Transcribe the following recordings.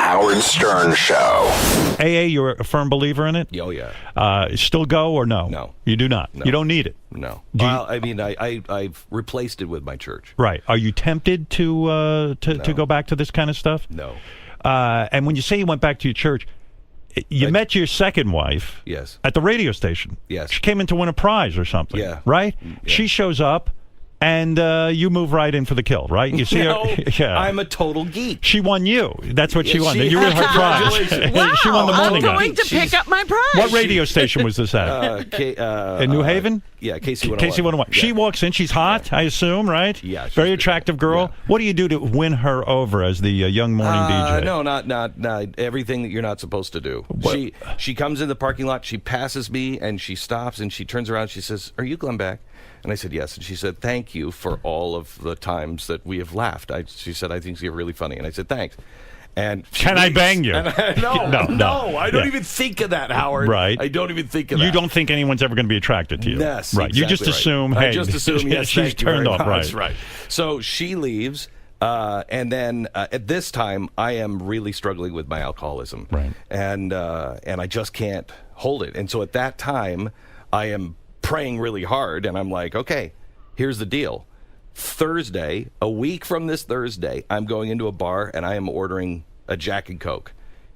Howard Stern Show. AA, you're a firm believer in it? Oh, yeah. Still go or no? No. You do not? No. You don't need it? No. Well, I mean, I've replaced it with my church. Right. Are you tempted to go back to this kind of stuff? No. And when you say you went back to your church, you met your second wife Yes. at the radio station. Yes. She came in to win a prize or something. Yeah. Right? Yeah. She shows up, and you move right in for the kill, right? You see No, her? Yeah. I'm a total geek. She won you. That's what she won. she- You were her prize. Congratulations. Wow, She won the morning I'm going guy. to pick up my prize. What radio station was this at? In New Haven? Yeah, KC101. KC101. Yeah. She walks in. She's hot, I assume, right? Yeah, she's Very good. attractive girl. Yeah. What do you do to win her over as the young morning DJ? No, not everything that you're not supposed to do. What? She comes in the parking lot, she passes me, and she stops, and she turns around, she says, "Are you Glenn Beck?" And I said, "Yes." And she said, "Thank you for all of the times that we have laughed." She said, "I think you're really funny." And I said, "Thanks." And Can I bang you? No, I don't even think of that, Howard. Right. I don't even think of that. You don't think anyone's ever going to be attracted to you? Yes, right. You just exactly assume, right. hey, I just assume, yes, she's thank you turned very off, much. Right. So she leaves, and then at this time, I am really struggling with my alcoholism, Right. And I just can't hold it. And so at that time, I am praying really hard, and I'm like, okay, here's the deal. Thursday, a week from this Thursday, I'm going into a bar, and I am ordering a Jack and Coke.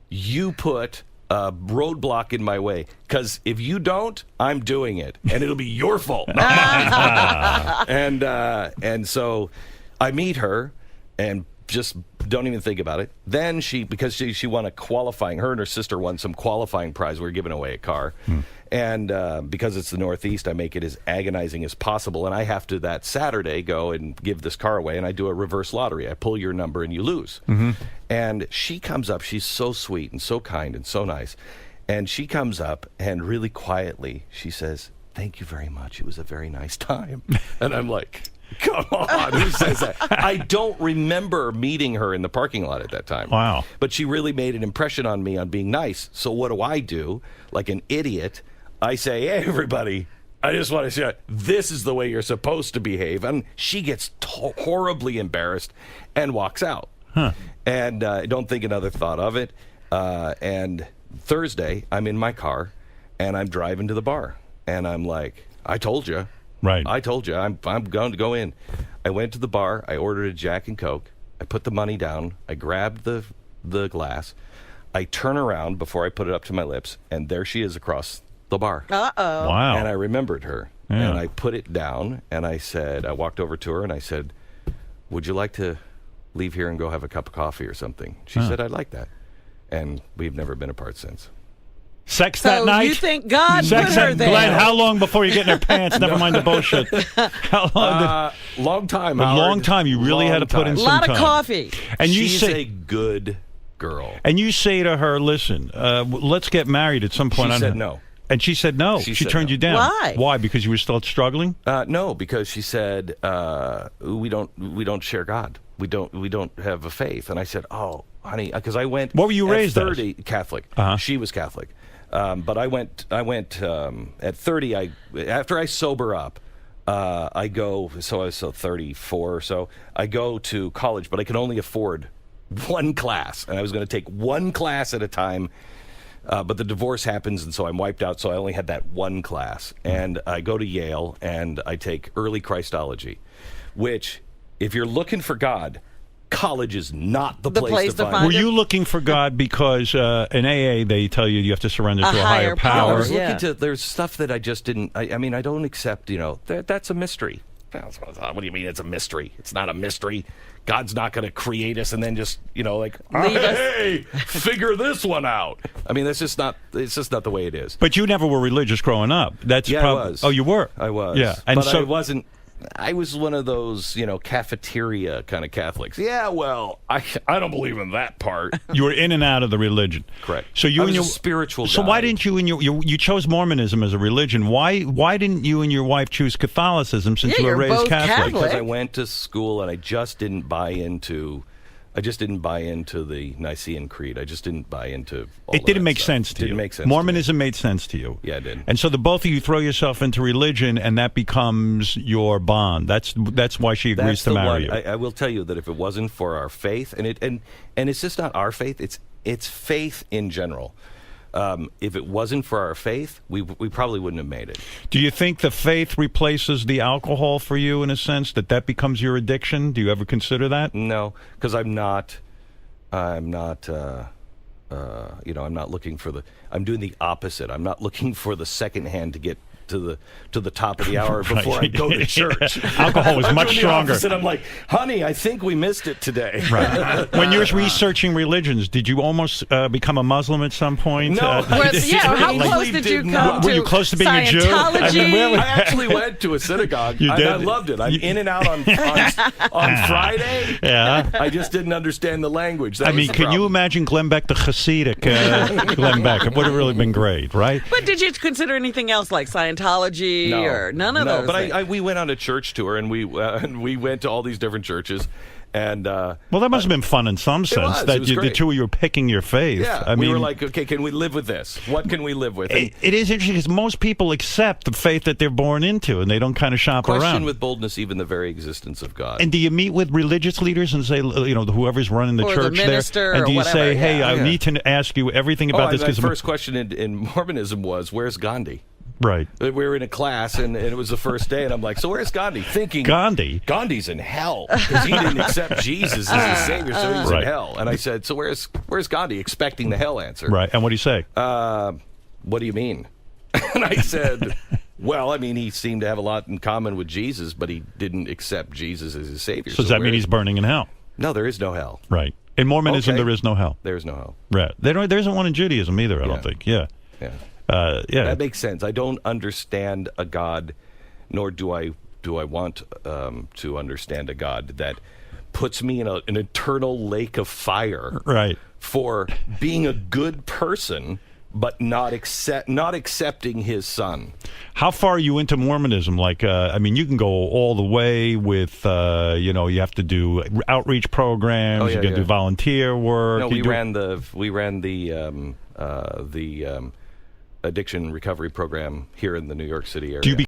You put a roadblock in my way, because if you don't, I'm doing it, and it'll be your fault. And so I meet her, and just don't even think about it. Then because she won a qualifying, her and her sister won some qualifying prize. We were giving away a car. And because it's the Northeast, I make it as agonizing as possible. And I have to, that Saturday, go and give this car away. And I do a reverse lottery. I pull your number and you lose. And she comes up. She's so sweet and so kind and so nice. And she comes up and really quietly, she says, "Thank you very much. It was a very nice time." And I'm like, come on, who says that? I don't remember meeting her in the parking lot at that time. Wow. But she really made an impression on me on being nice. So what do? Like an idiot, I say, "Hey, everybody, I just want to say, this is the way you're supposed to behave." And she gets horribly embarrassed and walks out. And I don't think another thought of it. And Thursday, I'm in my car, and I'm driving to the bar. And I'm like, "I told you." Right. I told you, I'm going to go in. I went to the bar. I ordered a Jack and Coke. I put the money down. I grabbed the glass. I turn around before I put it up to my lips, and there she is across the bar. Uh-oh. Wow. And I remembered her. Yeah. And I put it down, and I walked over to her, and I said, "Would you like to leave here and go have a cup of coffee or something?" She said, "I'd like that." And we've never been apart since. Sex that So night? you think God Sex put her that, there? Glenn, how long before you get in her pants? Never mind the bullshit. How long? Long time, A Howard. long time. You really had to put in A some lot time. of coffee. And you She's say, a good girl. and you say to her, "Listen, let's get married at some point." She said no. And she said no. She said turned no. you down. Why? Why? Because you were still struggling? No, because she said we don't share God. We don't have a faith. And I said, "Oh, honey," because I went. What were you raised as? 30, Catholic. Uh-huh. She was Catholic, but I went at 30. After I sober up, I go. So I was 34 or so. I go to college, but I could only afford one class, and I was going to take one class at a time. But the divorce happens, and so I'm wiped out, so I only had that one class. And I go to Yale, and I take early Christology, which, if you're looking for God, college is not the place to find Were you looking for God because in AA they tell you have to surrender to a higher I power? was looking to, there's stuff that I just didn't, I mean, I don't accept, that's a mystery. What do you mean it's a mystery? It's not a mystery. God's not going to create us and then just, hey, figure this one out. I mean, it's just not the way it is. But you never were religious growing up. I was. Oh, you were? I was. Yeah. And but so I wasn't. I was one of those, cafeteria kind of Catholics. Yeah, well, I don't believe in that part. You were in and out of the religion. Correct. So you I and was your a spiritual So guy. why didn't you and you chose Mormonism as a religion? Why didn't you and your wife choose Catholicism since you were you're raised both Catholic? Because I went to school and I just didn't buy into the Nicene Creed. I just didn't buy into all It didn't that make stuff. sense to you. Didn't make sense. Mormonism made sense to you. Yeah, it did. And so the both of you throw yourself into religion, and that becomes your bond. That's why she agrees That's to the marry one. you. I will tell you that if it wasn't for our faith, and it's just not our faith, it's it's faith in general. If it wasn't for our faith, we probably wouldn't have made it. Do you think the faith replaces the alcohol for you in a sense, that becomes your addiction? Do you ever consider that? No, because I'm not looking for I'm doing the opposite. I'm not looking for the second hand to get to the top of the hour before I go to church. Alcohol is much stronger. And I'm like, honey, I think we missed it today. Right. When you're researching religions, did you almost become a Muslim at some point? No. How close did you come to Were you close to being a Jew? Scientology? I actually went to a synagogue. You did? I loved it. I'm in and out on Friday. Yeah. I just didn't understand the language. Can you imagine Glenn Beck, the Hasidic Glenn Beck? It would have really been great, right? But did you consider anything else like Scientology or none of those? But things? we went on a church tour and we went to all these different churches. And well, that must have been fun in some sense. It was The two of you were picking your faith. Yeah, we were like, okay, can we live with this? What can we live with? It is interesting because most people accept the faith that they're born into, and they don't kind of shop around. Question with boldness even the very existence of God. And do you meet with religious leaders and say, whoever's running the or church the minister there, and do you whatever, say, hey, yeah. I need to ask you everything about this? My first question in Mormonism was, where's Gandhi? Right. We were in a class, and it was the first day, and I'm like, so where's Gandhi? Thinking, Gandhi's in hell, because he didn't accept Jesus as his Savior, so he's in hell. And I said, so where's Gandhi? Expecting the hell answer. Right. And what do you say? What do you mean? And I said, well, I mean, he seemed to have a lot in common with Jesus, but he didn't accept Jesus as his Savior. So does that mean he's burning in hell? No, there is no hell. Right. In Mormonism, there is no hell. There is no hell. Right. There isn't one in Judaism either, I don't think. Yeah. Yeah. Yeah. That makes sense. I don't understand a God, nor do I want to understand a God that puts me in an eternal lake of fire for being a good person, but not accepting his son. How far are you into Mormonism? Like, you can go all the way with, you have to do outreach programs, you got to do volunteer work. No, we ran the addiction recovery program here in the New York City area.